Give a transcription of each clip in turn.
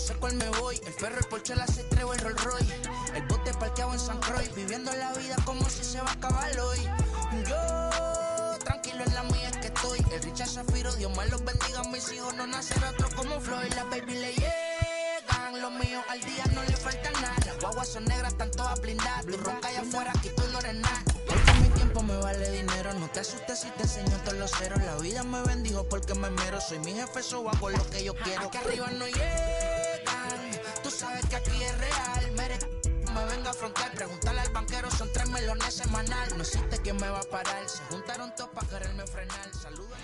sé cuál me voy. El perro, el Porsche, la C3 o el Rolls Royce. El bote parqueado en San Croix, viviendo la vida como si se va a acabar hoy. Yo, tranquilo en la mía es que estoy. El Richard Zafiro, Dios me los bendiga. Mis hijos no nacerá otro como Floyd. Las baby le llegan, los míos al día no le falta nada. Las guaguas son negras, están todas blindadas. Tú ronca allá afuera, aquí tú no eres nada. Porque mi tiempo me vale dinero. No te asustes si te enseño todos los ceros. La vida me bendijo porque me mero. Soy mi jefe, so hago lo que yo quiero. Aquí arriba no llegan. Tú sabes que aquí es real. Me venga a afrontar, preguntarle al banquero, son 3 melones semanal. No existe quien me va a parar. Se juntaron todos para quererme frenar. Saludos.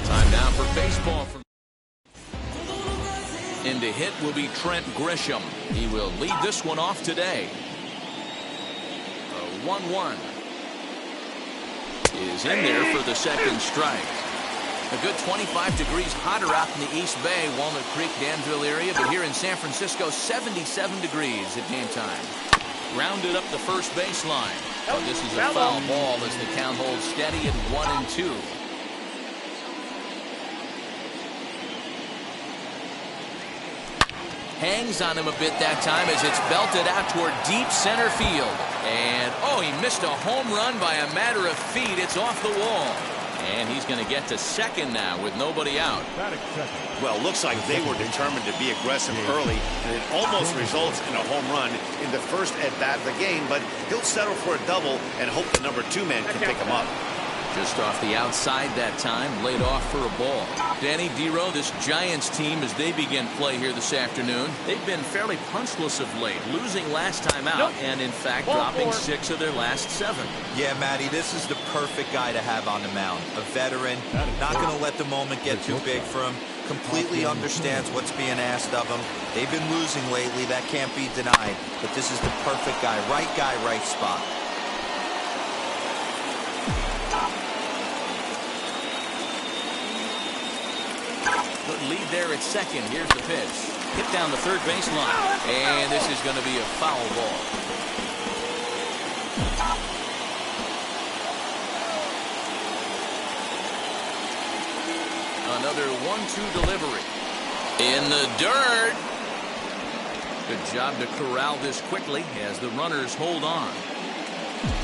Time now for baseball. And to hit will be Trent Grisham. He will lead this one off today. A 1-1 is in there for the second strike. A good 25 degrees hotter out in the East Bay, Walnut Creek, Danville area, but here in San Francisco, 77 degrees at game time. Rounded up the first baseline. Oh, this is a foul ball as the count holds steady at 1-2. Hangs on him a bit that time as it's belted out toward deep center field. And, oh, he missed a home run by a matter of feet. It's off the wall. And he's going to get to second now with nobody out. Well, looks like they were determined to be aggressive early, and it almost results in a home run in the first at-bat of the game, but he'll settle for a double and hope the number 2 man can pick him up. Just off the outside that time, laid off for a ball. Danny Dero, this Giants team, as they begin play here this afternoon, they've been fairly punchless of late, losing last time out, and in fact dropping 6 of their last 7. Yeah, Matty, this is the perfect guy to have on the mound. A veteran, not going to let the moment get too big for him, completely understands what's being asked of him. They've been losing lately, that can't be denied, but this is the perfect guy, right spot. Good lead there at second. Here's the pitch. Hit down the third baseline. And this is going to be a foul ball. Another 1-2 delivery. In the dirt. Good job to corral this quickly as the runners hold on.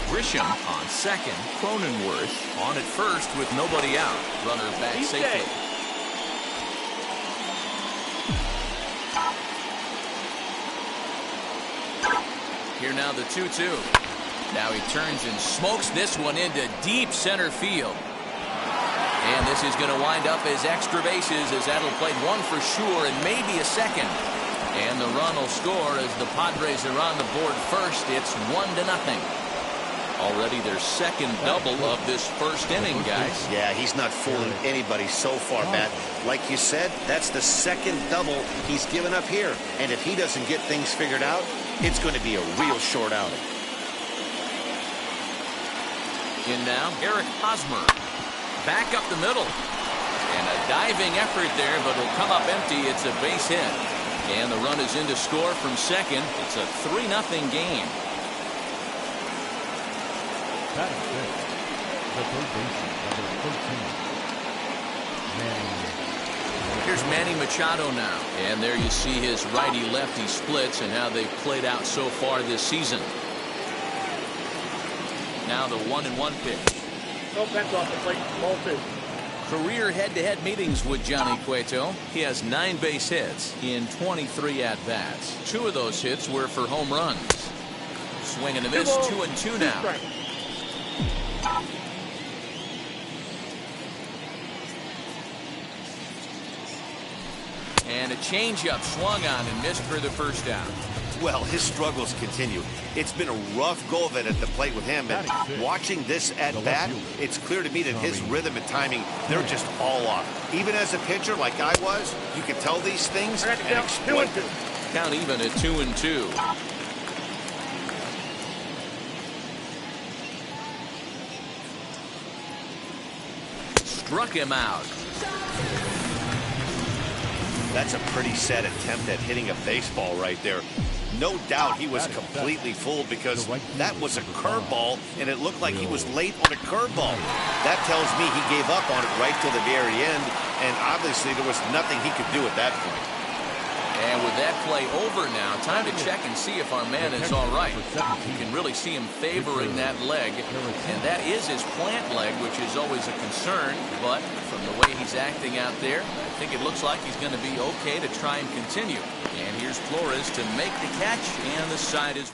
Grisham on second. Cronenworth on at first with nobody out. Runner back safely. Here now the 2-2. Now he turns and smokes this one into deep center field. And this is going to wind up as extra bases as that'll play one for sure and maybe a second. And the run will score as the Padres are on the board first. It's 1-0. Already their second double of this first inning, guys. Yeah, he's not fooling anybody so far, Matt. Like you said, that's the second double he's given up here. And if he doesn't get things figured out, it's going to be a real short outing. In now, Eric Hosmer. Back up the middle. And a diving effort there, but it'll come up empty. It's a base hit. And the run is in to score from second. It's a 3-0 game. Here's Manny Machado now. And there you see his righty-lefty splits and how they've played out so far this season. Now the 1-1 pitch. No bent off the plate. Ball 2. Career head-to-head meetings with Johnny Cueto. He has 9 base hits in 23 at-bats. 2 of those hits were for home runs. Swing and a miss, 2-2 now. And a changeup swung on and missed for the first down. Well, his struggles continue. It's been a rough go of it at the plate with him, and watching this at-bat, it's clear to me that his rhythm and timing, they're just all off. Even as a pitcher like I was, you can tell these things and exploit them. Count even at 2-2. Struck him out. That's a pretty sad attempt at hitting a baseball right there. No doubt he was completely fooled because that was a curveball, and it looked like he was late on a curveball. That tells me he gave up on it right till the very end, and obviously there was nothing he could do at that point. And with that play over now, time to check and see if our man is all right. You can really see him favoring that leg, and that is his plant leg, which is always a concern. But from the way he's acting out there, I think it looks like he's going to be okay to try and continue. And here's Flores to make the catch, and the side is...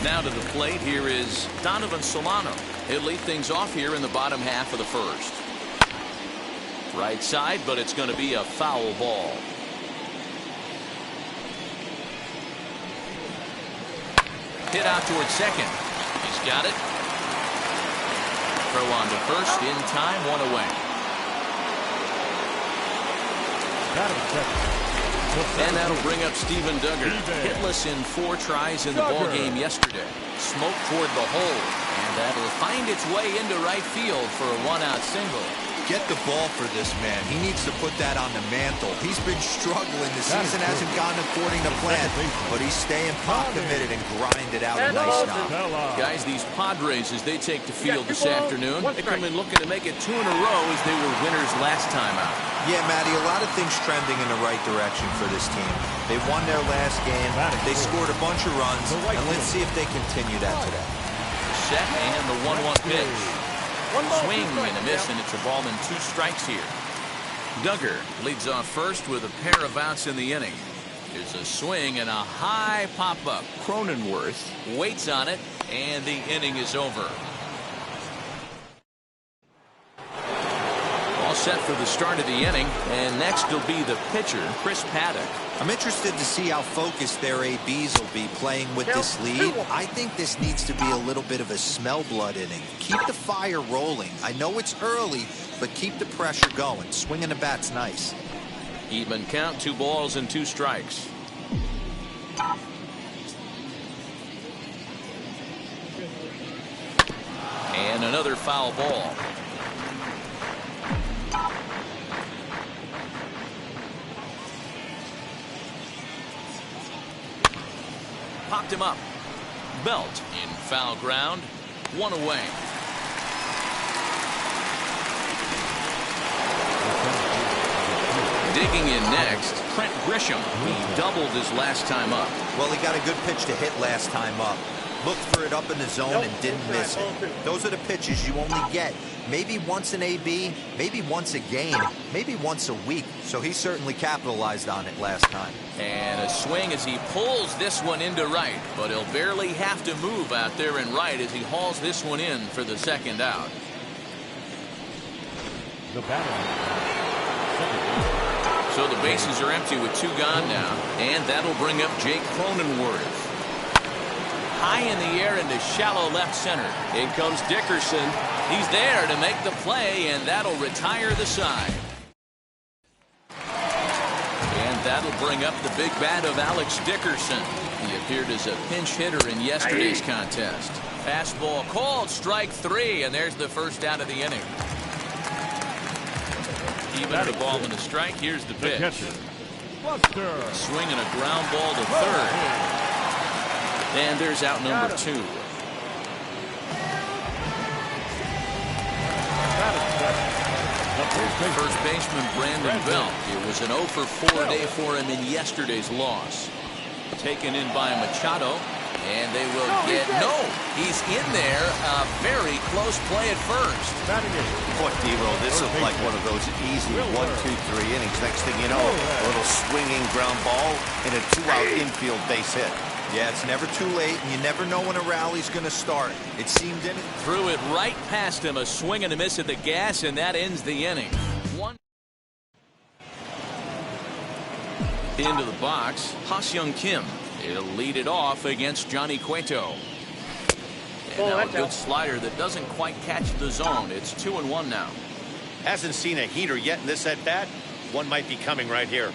Now to the plate, here is Donovan Solano. He'll lead things off here in the bottom half of the first. Right side, but it's going to be a foul ball. Hit out towards second. He's got it. Throw on to first in time, one away. And that'll bring up Steven Duggar. Hitless in 4 tries in the ballgame yesterday. Smoke toward the hole, and that'll find its way into right field for a 1-out single. Get the ball for this man. He needs to put that on the mantle. He's been struggling. The season hasn't gone according to plan, but he's staying pot committed and grinded out a nice knock. Guys, these Padres, as they take the field this afternoon, they come in looking to make it 2 in a row as they were winners last time out. Yeah, Matty, a lot of things trending in the right direction for this team. They won their last game. They scored a bunch of runs, and let's see if they continue that today. Set and the 1-1 pitch. Swing and a miss, and it's a ball and 2 strikes here. Duggar leads off first with a pair of outs in the inning. There's a swing and a high pop-up. Cronenworth waits on it, and the inning is over. All set for the start of the inning, and next will be the pitcher, Chris Paddack. I'm interested to see how focused their ABs will be playing with this lead. I think this needs to be a little bit of a smell blood inning. Keep the fire rolling. I know it's early, but keep the pressure going. Swinging the bat's nice. Even count, 2 balls and 2 strikes. And another foul ball. Popped him up. Belt in foul ground. 1 away. Digging in next, Trent Grisham. He doubled his last time up. Well, he got a good pitch to hit last time up. Looked for it up in the zone and didn't miss it. Those are the pitches you only get maybe once an AB, maybe once a game, maybe once a week. So he certainly capitalized on it last time. And a swing as he pulls this one into right, but he'll barely have to move out there in right as he hauls this one in for the 2nd out. So the bases are empty with 2 gone now, and that'll bring up Jake Cronenworth. High in the air into shallow left center. In comes Dickerson. He's there to make the play, and that'll retire the side. And that'll bring up the big bat of Alex Dickerson. He appeared as a pinch hitter in yesterday's contest. Fastball called, strike 3, and there's the 1st out of the inning. Even a ball and a strike. Here's the pitch. Swing and a ground ball to 3rd. And there's out number 2. There's first baseman Brandon Belt. It was an 0 for 4 day for him in yesterday's loss. Taken in by Machado, and they will get he's in there. A very close play at first. Boy, D-Roll, this is like one of those easy 1, 2, 3 innings. Next thing you know, a little swinging ground ball and a 2-out infield base hit. Yeah, it's never too late, and you never know when a rally's going to start. It seemed in it. Threw it right past him. A swing and a miss at the gas, and that ends the inning. 1 into the box, Ha-Seong Kim. He'll lead it off against Johnny Cueto. And now a good slider that doesn't quite catch the zone. It's 2-1 now. Hasn't seen a heater yet in this at-bat. One might be coming right here.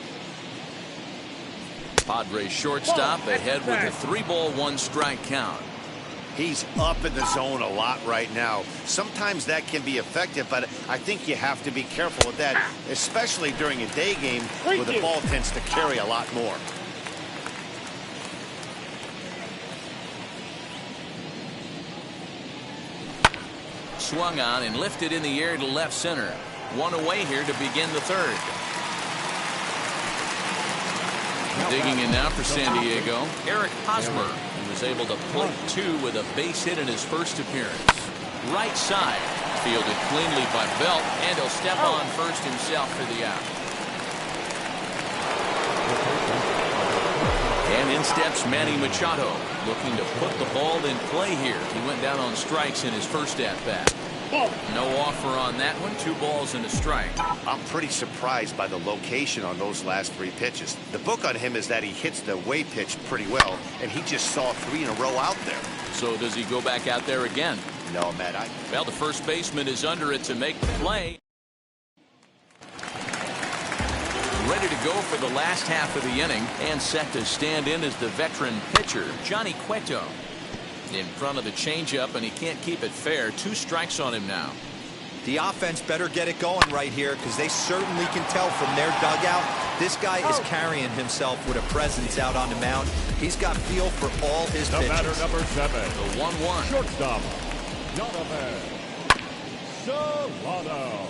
Padres shortstop ahead with a 3-ball, 1-strike count. He's up in the zone a lot right now. Sometimes that can be effective, but I think you have to be careful with that, especially during a day game where the ball tends to carry a lot more. Swung on and lifted in the air to left center. 1 away here to begin the 3rd. Digging in now for San Diego, Eric Hosmer, who was able to plate 2 with a base hit in his first appearance. Right side, fielded cleanly by Belt, and he'll step on first himself for the out. And in steps Manny Machado, looking to put the ball in play here. He went down on strikes in his first at-bat. No offer on that one. 2 balls and a strike. I'm pretty surprised by the location on those last 3 pitches. The book on him is that he hits the away pitch pretty well, and he just saw 3 in a row out there. So does he go back out there again? No, Matt. Well, the first baseman is under it to make the play. Ready to go for the last half of the inning, and set to stand in as the veteran pitcher, Johnny Cueto. In front of the changeup, and he can't keep it fair. 2 strikes on him now. The offense better get it going right here, because they certainly can tell from their dugout this guy is carrying himself with a presence out on the mound. He's got feel for all his pitches. Batter number 7, The 1-1. shortstop, Jonathan Solano.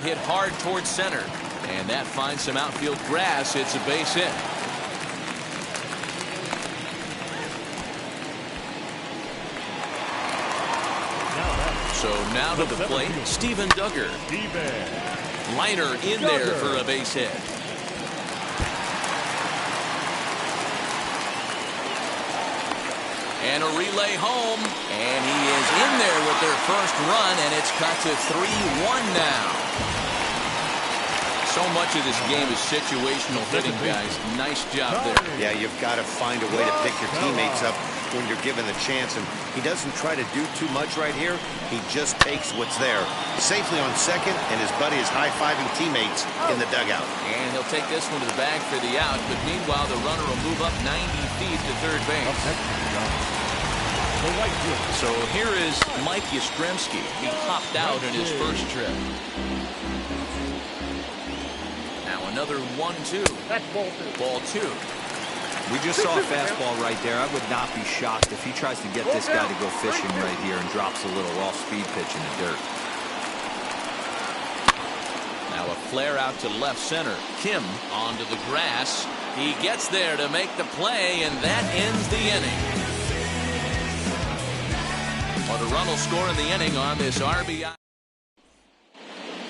Hit hard towards center, and that finds some outfield grass. It's a base hit. So now to the plate, Steven Duggar. Liner in there for a base hit. And a relay home, and he is in there with their first run, and it's cut to 3-1 now. So much of this game is situational hitting, guys. Nice job there. Yeah, you've got to find a way to pick your teammates up when you're given the chance, and he doesn't try to do too much right here. He just takes what's there. Safely on second, and his buddy is high-fiving teammates in the dugout. And he'll take this one to the bag for the out, but meanwhile the runner will move up 90 feet to third base. So here is Mike Yastrzemski. He popped out in his first trip. Now another 1-2. That's ball 2. Ball 2. We just saw a fastball right there. I would not be shocked if he tries to get this guy to go fishing right here and drops a little off-speed pitch in the dirt. Now a flare out to left center. Kim onto the grass. He gets there to make the play, and that ends the inning. Well, the run will score in the inning on this RBI.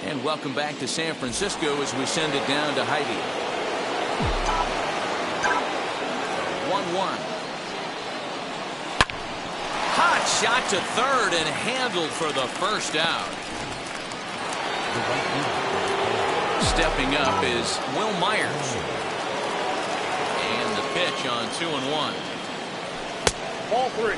And welcome back to San Francisco as we send it down to Heidi. 1-1. Hot shot to third and handled for the first out. Stepping up is Will Myers. And the pitch on 2-1. Ball 3.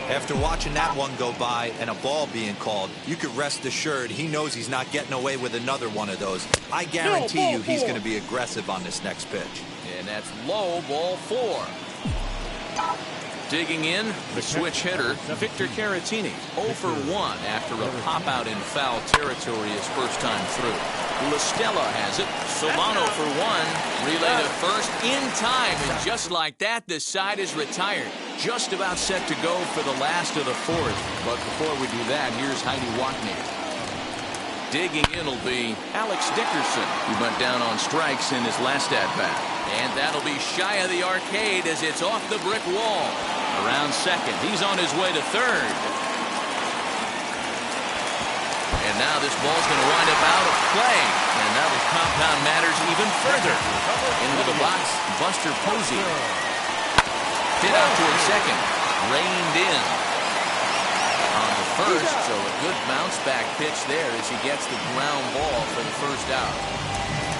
After watching that one go by and a ball being called, you could rest assured he knows he's not getting away with another one of those. I guarantee you he's going to be aggressive on this next pitch. And that's low, ball 4. Digging in, the switch hitter, Victor Caratini. 0 for 1 after a pop-out in foul territory his first time through. LaStella has it. Solano for 1. Relay to first in time. And just like that, the side is retired. Just about set to go for the last of the 4th. But before we do that, here's Heidi Watney. Digging in will be Alex Dickerson, who went down on strikes in his last at-bat. And that'll be shy of the arcade as it's off the brick wall. Around second. He's on his way to third. And now this ball's going to wind up out of play. And that'll compound matters even further. Into the box, Buster Posey. Hit out toward second. Reined in. On the first, so a good bounce back pitch there as he gets the ground ball for the first out.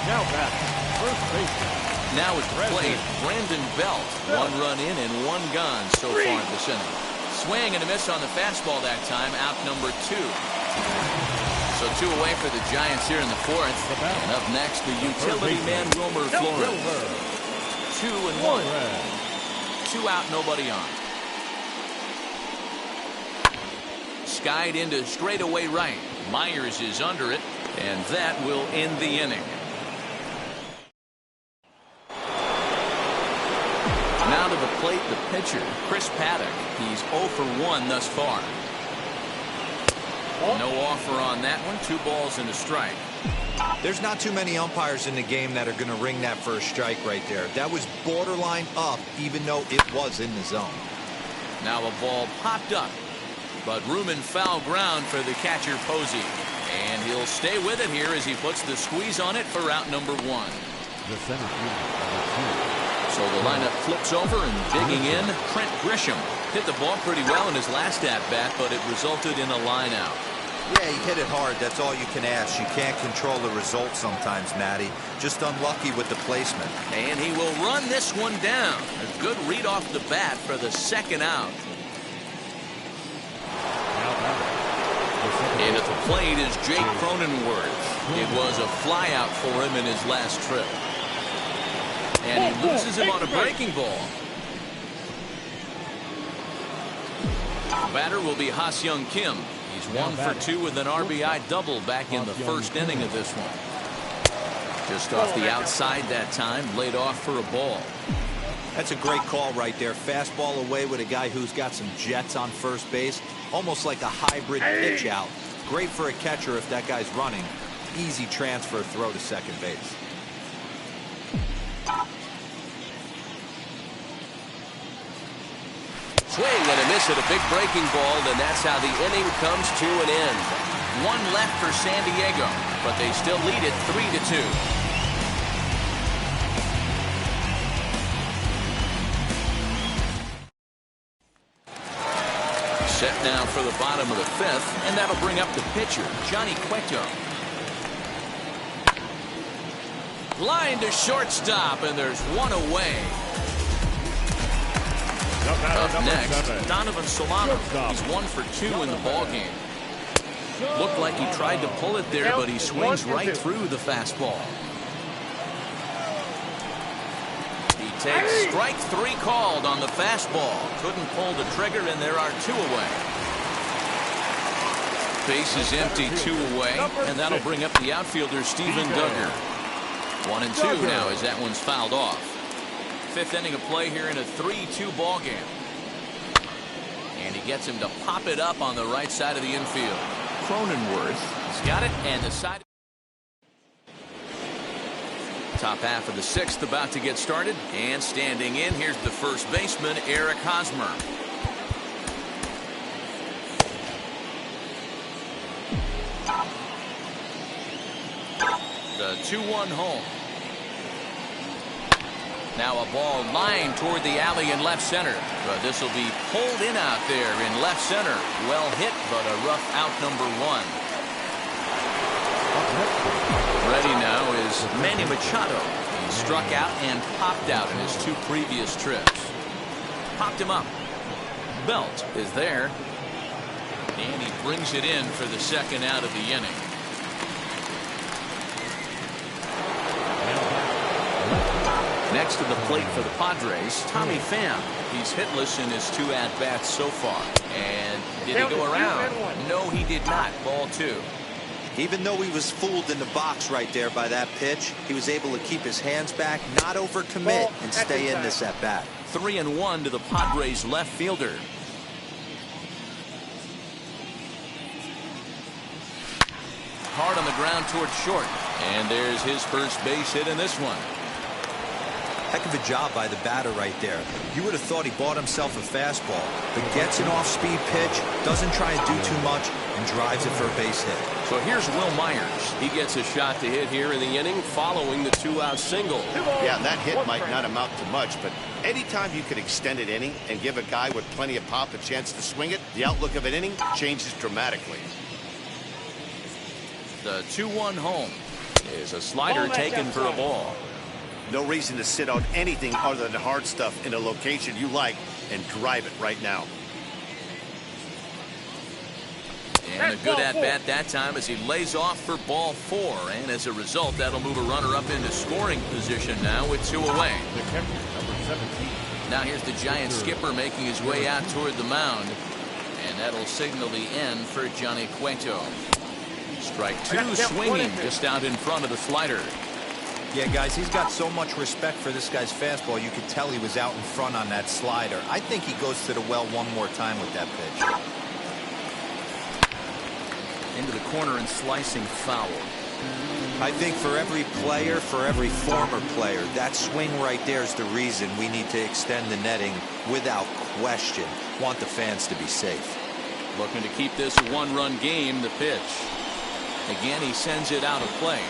Now back, first baseman. Now at the plate, Brandon Belt. 1 run in and 1 gone so far in this inning. Swing and a miss on the fastball that time, out number 2. So 2 away for the Giants here in the 4th. And up next, the utility man, Wilmer Flores. 2-1. 2 out, nobody on. Skied into straightaway right. Myers is under it, and that will end the inning. Now to the plate, the pitcher, Chris Paddock. He's 0 for 1 thus far. No offer on that one. 2 balls and a strike. There's not too many umpires in the game that are going to ring that first strike right there. That was borderline up, even though it was in the zone. Now a ball popped up, but room and foul ground for the catcher Posey. And he'll stay with it here as he puts the squeeze on it for out number 1. The center fielder, So the lineup flips over and digging in. Trent Grisham hit the ball pretty well in his last at-bat, but it resulted in a line out. Yeah, he hit it hard. That's all you can ask. You can't control the result sometimes, Matty. Just unlucky with the placement. And he will run this one down. A good read off the bat for the second out. And at the plate is Jake Cronenworth. It was a flyout for him in his last trip. And he loses him on a breaking ball. Batter will be Ha-Seong Kim. He's 1 for 2 with an RBI double back in the first inning of this one. Just off the outside that time, laid off for a ball. That's a great call right there. Fastball away with a guy who's got some jets on first base. Almost like a hybrid pitch out. Great for a catcher if that guy's running. Easy transfer throw to second base. Swing and a miss at a big breaking ball, and that's how the inning comes to an end. 1 left for San Diego, but they still lead it 3-2. Set now for the bottom of the 5th, and that'll bring up the pitcher, Johnny Cueto. Line to shortstop, and there's 1 away. Up next, Donovan Solano. He's 1 for 2 in the ballgame. Looked like he tried to pull it there, but he swings right through the fastball. He takes strike 3 called on the fastball. Couldn't pull the trigger, and there are 2 away. Base is empty, 2 away, and that'll bring up the outfielder Steven Duggar. 1 and 2 now as that one's fouled off. 5th inning of play here in a 3-2 ball game. And he gets him to pop it up on the right side of the infield. Cronenworth has got it, and the side. Top half of the 6th about to get started, and standing in, here's the first baseman, Eric Hosmer. The 2-1 home. Now a ball lined toward the alley in left center. But this will be pulled in out there in left center. Well hit, but a rough out number 1. Ready now is Manny Machado. He struck out and popped out in his 2 previous trips. Popped him up. Belt is there. And he brings it in for the second out of the inning. Next to the plate for the Padres, Tommy Pham. He's hitless in his 2 at-bats so far. And did he go around? No, he did not. Ball 2. Even though he was fooled in the box right there by that pitch, he was able to keep his hands back, not overcommit, and stay in this at-bat. 3-1 to the Padres left fielder. Hard on the ground towards short. And there's his first base hit in this one. Heck of a job by the batter right there. You would have thought he bought himself a fastball, but gets an off-speed pitch, doesn't try and do too much, and drives it for a base hit. So here's Will Myers. He gets a shot to hit here in the inning following the 2-out single. Yeah, that hit might not amount to much, but anytime you can extend an inning and give a guy with plenty of pop a chance to swing it, the outlook of an inning changes dramatically. The 2-1 home is a slider taken for a ball. No reason to sit on anything other than hard stuff in a location you like and drive it right now. And a good at-bat that time as he lays off for ball 4. And as a result, that'll move a runner up into scoring position now with 2 away. the catcher, number 17. Now here's the Giant skipper making his way out toward the mound. And that'll signal the end for Johnny Cueto. Strike 2 swinging just out in front of the slider. Yeah, guys, he's got so much respect for this guy's fastball. You could tell he was out in front on that slider. I think he goes to the well one more time with that pitch. Into the corner and slicing foul. I think for every player, for every former player, that swing right there is the reason we need to extend the netting without question. Want the fans to be safe. Looking to keep this a one-run game. The pitch. Again, he sends it out of play.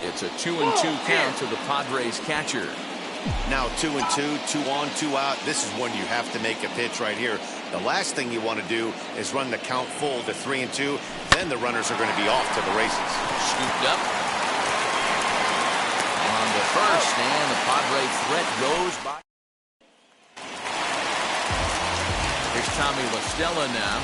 It's a 2-2 count to the Padres catcher. Now 2-2, 2 on, 2 out. This is when you have to make a pitch right here. The last thing you want to do is run the count full to 3-2. Then the runners are going to be off to the races. Scooped up. On to first, and the Padre threat goes by. Here's Tommy La Stella now.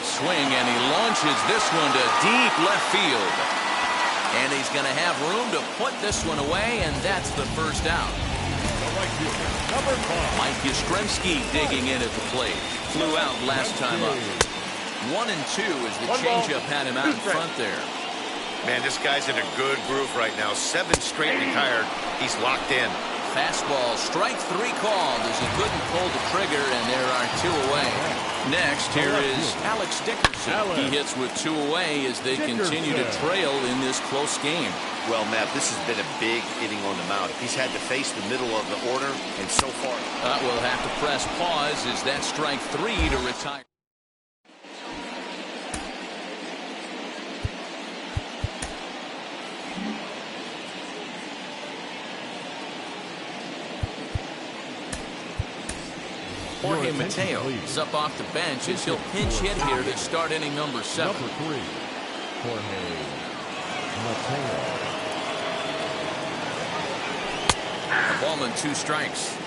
Swing, and he launches this one to deep left field. And he's going to have room to put this one away, and that's the first out. Number 5. Mike Yastrzemski digging in at the plate. Flew out last time up. 1-2 as the changeup had him out in front there. Man, this guy's in a good groove right now. 7 straight retired. He's locked in. Fastball, strike 3 called as he couldn't pull the trigger, and there are 2 away. Next, here is Alex Dickerson. He hits with 2 away as they continue to trail in this close game. Well, Matt, this has been a big inning on the mound. He's had to face the middle of the order, and so far... We'll have to press pause as that strike 3 to retire. Jorge Mateo is up off the bench as he'll pinch hit here to start inning number 7. Number 3, Jorge Mateo. A ball and 2 strikes.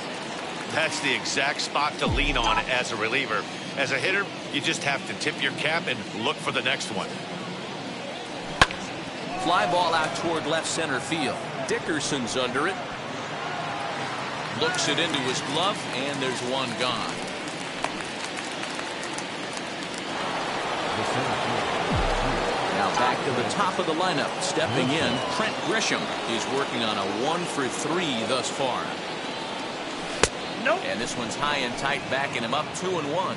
That's the exact spot to lean on as a reliever. As a hitter, you just have to tip your cap and look for the next one. Fly ball out toward left center field. Dickerson's under it. Looks it into his glove, and there's 1 gone. Now back to the top of the lineup. Stepping in, Trent Grisham. He's working on a 1-for-3 thus far. And this one's high and tight, backing him up 2-1.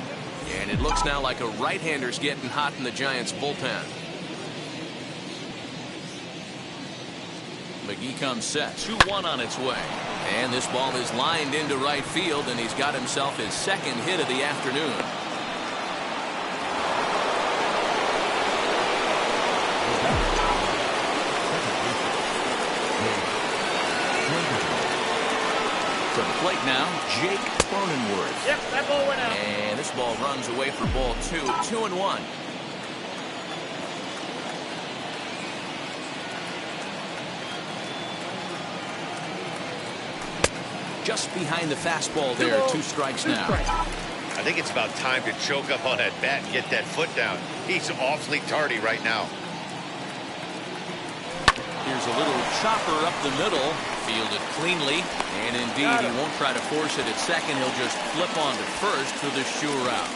And it looks now like a right-hander's getting hot in the Giants' bullpen. McGee comes set. 2-1 on its way. And this ball is lined into right field, and he's got himself his 2nd hit of the afternoon. To the plate now, Jake Cronenworth. Yep, that ball went out. And this ball runs away for ball 2. 2-1. Just behind the fastball there. 2 strikes now. I think it's about time to choke up on that bat and get that foot down. He's awfully tardy right now. Here's a little chopper up the middle. Fielded cleanly. And indeed, he won't try to force it at second. He'll just flip on to first for the sure out.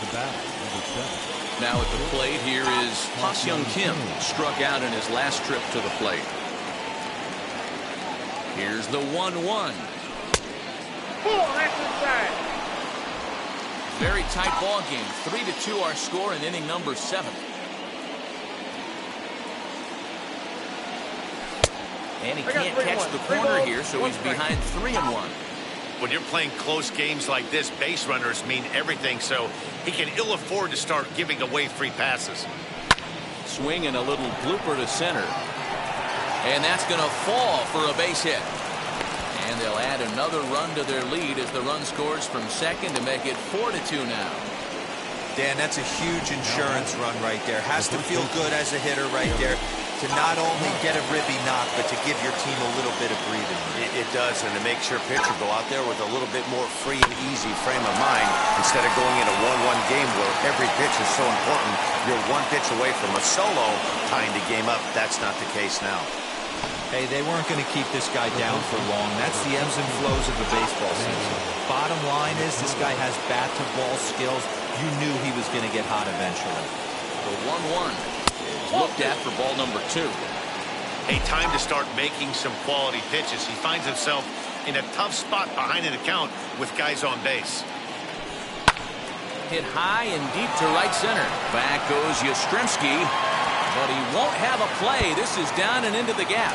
The bat, number 7. Now at the plate, here is Ha-Seong Kim. Struck out in his last trip to the plate. Here's the 1-1. That's inside. Very tight ball game. 3-2 our score in inning number 7. And he can't catch the corner here, so he's behind 3-1. When you're playing close games like this, base runners mean everything, so he can ill afford to start giving away free passes. Swing and a little blooper to center. And that's going to fall for a base hit. And they'll add another run to their lead as the run scores from second to make it 4-2 now. Dan, that's a huge insurance run right there. Has to feel good as a hitter right there to not only get a ribby knock, but to give your team a little bit of breathing. It does, and to make your pitcher go out there with a little bit more free and easy frame of mind instead of going in a 1-1 game where every pitch is so important. You're 1 pitch away from a solo tying the game up. That's not the case now. Hey, they weren't going to keep this guy down for long. That's the ebbs and flows of the baseball season. Bottom line is this guy has bat-to-ball skills. You knew he was going to get hot eventually. The 1-1. looked at for ball number 2. Hey, time to start making some quality pitches. He finds himself in a tough spot behind an account with guys on base. Hit high and deep to right center. Back goes Yastrzemski, but he won't have a play. This is down and into the gap.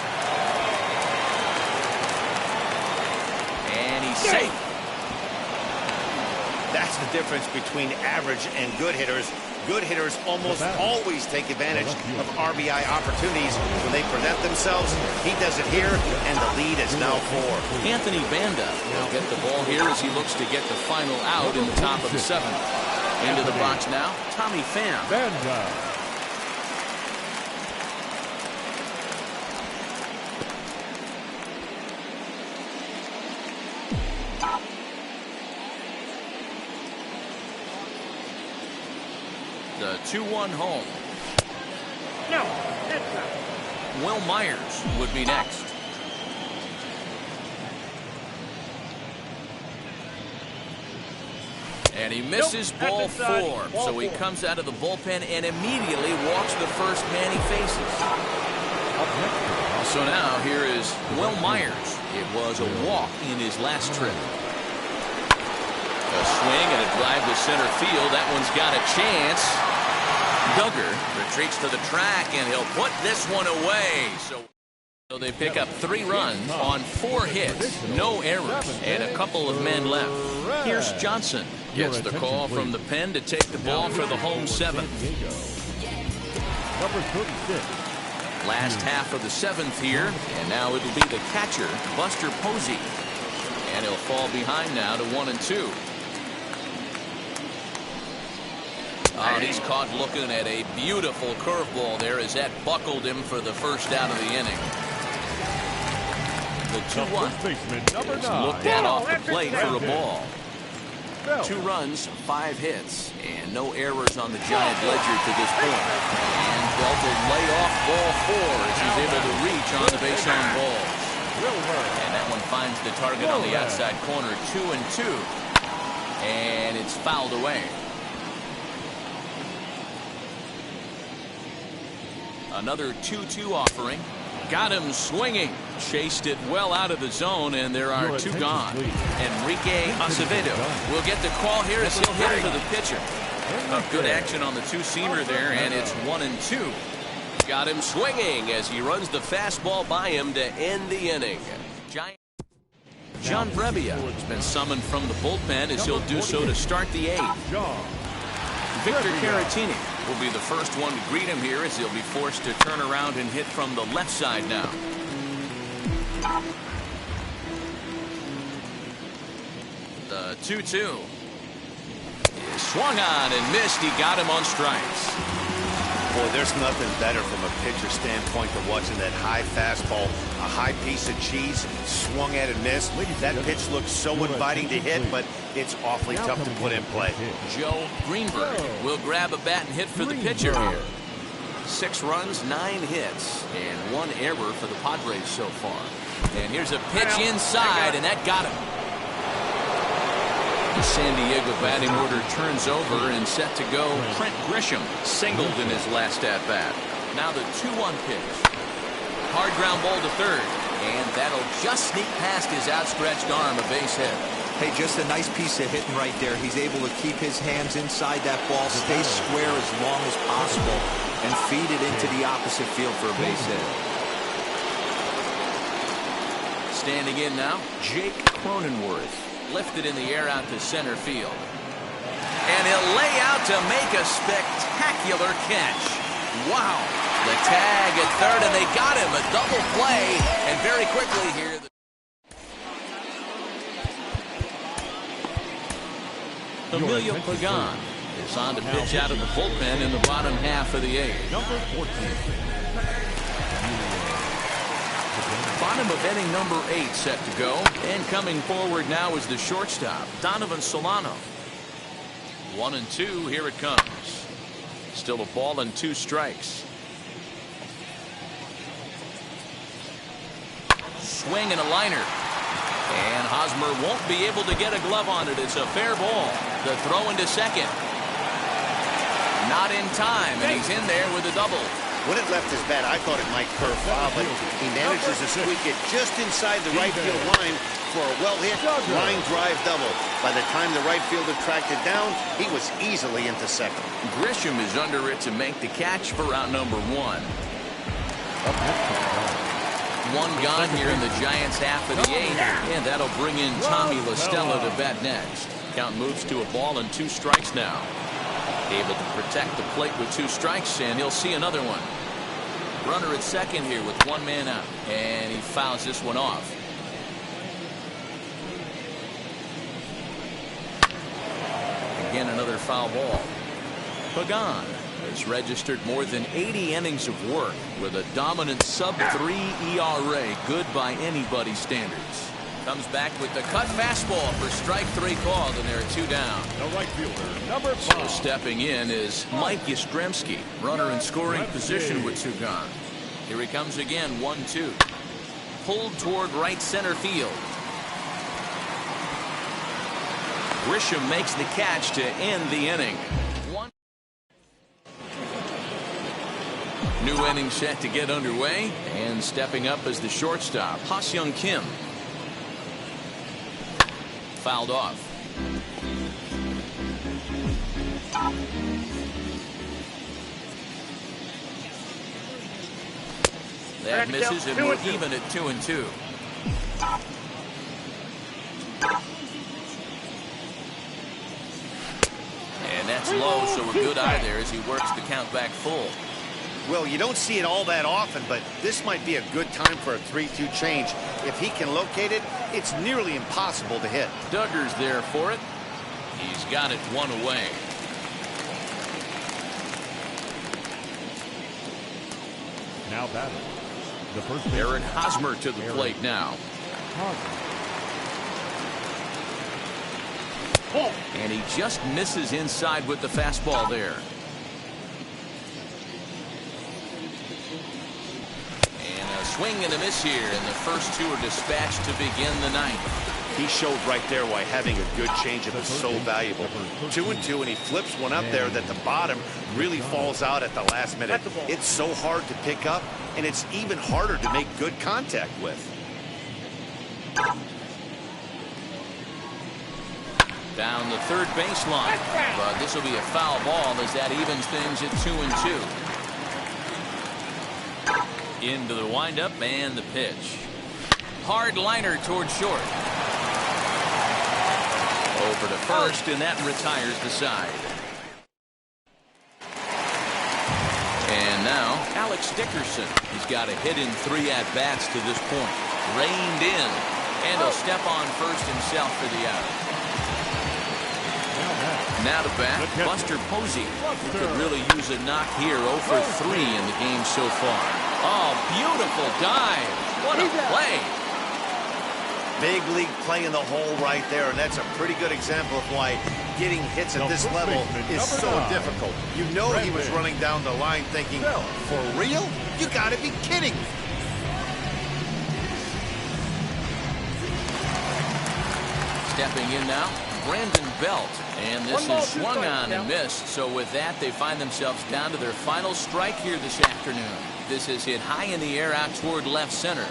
And he's safe. That's the difference between average and good hitters. Good hitters almost always take advantage of RBI opportunities when they present themselves. He does it here, and the lead is now 4. Anthony Banda will get the ball here as he looks to get the final out in the top of the 7th. Into the box now, Tommy Pham. Banda. The 2-1 home. No, that's not. Will Myers would be next. And he misses ball 4. So he comes out of the bullpen and immediately walks the first man he faces. So now here is Will Myers. It was a walk in his last trip. A swing and a drive to center field. That one's got a chance. Duggar retreats to the track, and he'll put this one away. So they pick up 3 runs on 4 hits, no errors, and a couple of men left. Here's Johnson. Gets the call from the pen to take the ball for the home 7th. Number 36. Last half of the 7th here, and now it'll be the catcher, Buster Posey. And he'll fall behind now to 1-2. Oh, he's caught looking at a beautiful curveball there as that buckled him for the first out of the inning. The 2-1 is looked at off the plate for a ball. 2 runs, 5 hits, and no errors on the Giant ledger to this point. And dealt a layoff ball 4 as he's able to reach on the base on balls. And that one finds the target on the outside corner, 2-2. And it's fouled away. Another 2-2 offering. Got him swinging. Chased it well out of the zone, and there are 2 gone. Enrique Acevedo will get the call here as he'll hit it to the pitcher. Good action on the 2-seamer there, and it's 1-2. Got him swinging as he runs the fastball by him to end the inning. John Brebbia has been summoned from the bullpen as he'll do so to start the 8th. Victor Caratini will be the first one to greet him here as he'll be forced to turn around and hit from the left side now. The 2-2 is swung on and missed. He got him on strikes. Boy, there's nothing better from a pitcher standpoint than watching that high fastball, a high piece of cheese, swung at and missed. That pitch looks so inviting to hit, but it's awfully tough to put in play. Joe Greenberg will grab a bat and hit for the pitcher here. 6 runs, 9 hits, and 1 error for the Padres so far. And here's a pitch inside, and that got him. The San Diego batting order turns over and set to go. Trent Grisham singled in his last at-bat. Now the 2-1 pitch. Hard ground ball to third, and that'll just sneak past his outstretched arm, a base hit. Hey, just a nice piece of hitting right there. He's able to keep his hands inside that ball, stay square as long as possible, and feed it into the opposite field for a base hit. Standing in now, Jake Cronenworth. Lifted in the air out to center field. And he'll lay out to make a spectacular catch. Wow. The tag at third, and they got him. A double play. And very quickly here. Emilio Pagan is on to pitch out of the bullpen in the bottom half of the 8th. Number 14. Bottom of inning number 8 set to go. And coming forward now is the shortstop, Donovan Solano. 1-2, here it comes. Still a ball and 2 strikes. Swing and a liner. And Hosmer won't be able to get a glove on it. It's a fair ball. The throw into second. Not in time, and he's in there with a double. When it left his bat, I thought it might curve foul, but he manages to squeak it just inside the right field line for a well-hit line drive double. By the time the right fielder tracked it down, he was easily into second. Grisham is under it to make the catch for out number 1. One gone here in the Giants' half of the 8th, and that'll bring in Tommy La Stella to bat next. Count moves to a ball and 2 strikes now. Able to protect the plate with 2 strikes, and he'll see another one. Runner at second here with 1 man out, and he fouls this one off. Again, another foul ball. Pagan has registered more than 80 innings of work with a dominant sub-3 ERA, good by anybody's standards. Comes back with the cut fastball for strike 3 called, and there are 2 down. The right fielder, number 5. So stepping in is Mike Yastrzemski, runner in scoring position with 2 gone. Here he comes again, 1-2. Pulled toward right center field. Grisham makes the catch to end the inning. New inning set to get underway, and stepping up as the shortstop, Ha-Seong Kim. Fouled off. That misses, and we're even at 2-2. And that's low, so a good eye there as he works the count back full. Well, you don't see it all that often, but this might be a good time for a 3-2 change. If he can locate it, it's nearly impossible to hit. Duggar's there for it. He's got it 1 away. Now batting. The first Aaron Hosmer to the plate now. And he just misses inside with the fastball there. Swing and a miss here, and the first 2 are dispatched to begin the 9th. He showed right there why having a good changeup is so valuable. 2-2, and he flips one up there that the bottom really falls out at the last minute. It's so hard to pick up, and it's even harder to make good contact with. Down the third baseline, but this will be a foul ball as that evens things at 2-2. Into the windup and the pitch. Hard liner toward short. Over to first, and that retires the side. And now Alex Dickerson. He's got a hit in 3 at-bats to this point. Reined in, and he'll step on first himself for the out. Now to bat, Buster Posey. He could really use a knock here. 0 for 3 in the game so far. Oh, beautiful dive. What a play. Big league play in the hole right there, and that's a pretty good example of why getting hits at this level is so difficult. You know he was running down the line thinking, for real? You gotta be kidding me. Stepping in now, Brandon Belt. And this is swung on and missed. So with that, they find themselves down to their final strike here this afternoon. This is hit high in the air out toward left center.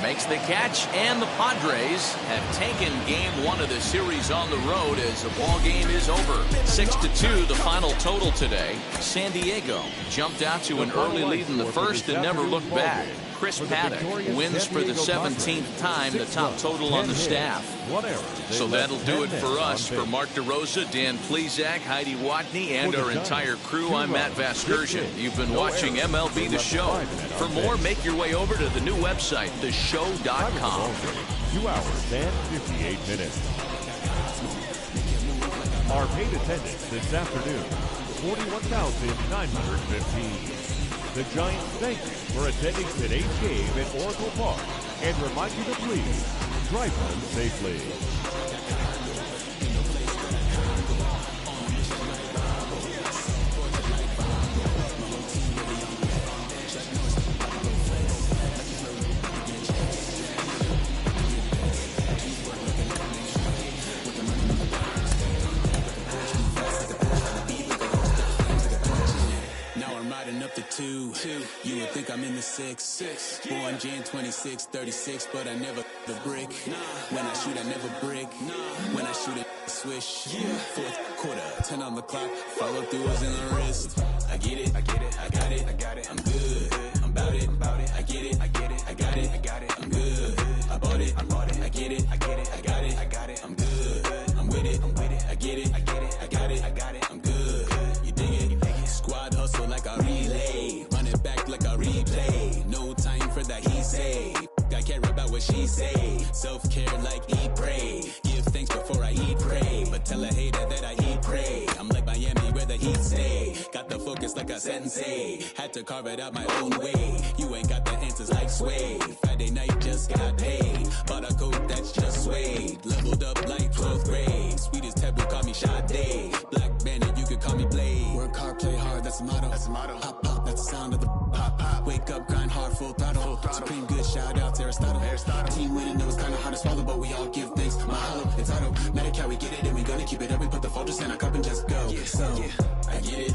Makes the catch, and the Padres have taken game 1 of the series on the road as the ball game is over. 6-2 the final total today. San Diego jumped out to an early lead in the first and never looked back. Chris Paddock wins for the 17th time, the top total on the staff. So that'll do it for us. For Mark DeRosa, Dan Plesac, Heidi Watney, and our entire crew, I'm Matt Vasgersian. You've been watching MLB The Show. For more, make your way over to the new website, theshow.com. 2 hours and 58 minutes. Our paid attendance this afternoon, 41,915. The Giants thank you for attending today's game at Oracle Park and remind you to please drive home safely. 2. You would think I'm in the 6. Born Jan 26, 36, but I never the brick. When I shoot, I never brick. When I shoot, it swish. Fourth quarter, 10 on the clock. Follow through is in the wrist. I get it, I got it. I'm good, I'm about it. I get it, I got it. I'm good, I bought it. I get it, I got it. I'm good, I'm with it. I get it, I got it. I'm good, you dig it. Squad hustle like a relay, run it back like a replay. No time for that he say. I care about what she say. Self-care like eat, pray. Give thanks before I eat, pray. But tell a hater that I eat, pray. I'm like Miami where the heat stay. Got the focus like a sensei. Had to carve it out my own way. You ain't got the answers like Sway. Friday night just got paid. Bought a coat that's just suede. Leveled up like 12th grade. Sweet as taboo, call me Sade. Black Bandit, you could call me Blade. Work hard, play hard, that's the motto. Pop, pop, that's the sound of the pop. Wake up, grind hard, full throttle. Supreme good, shout out to Aristotle. Team winning, it was kinda hard to swallow, but we all give thanks. Mahalo, it's auto. Medical, we get it, and we gonna keep it up. We put the Folgers in our cup and just go. I get it.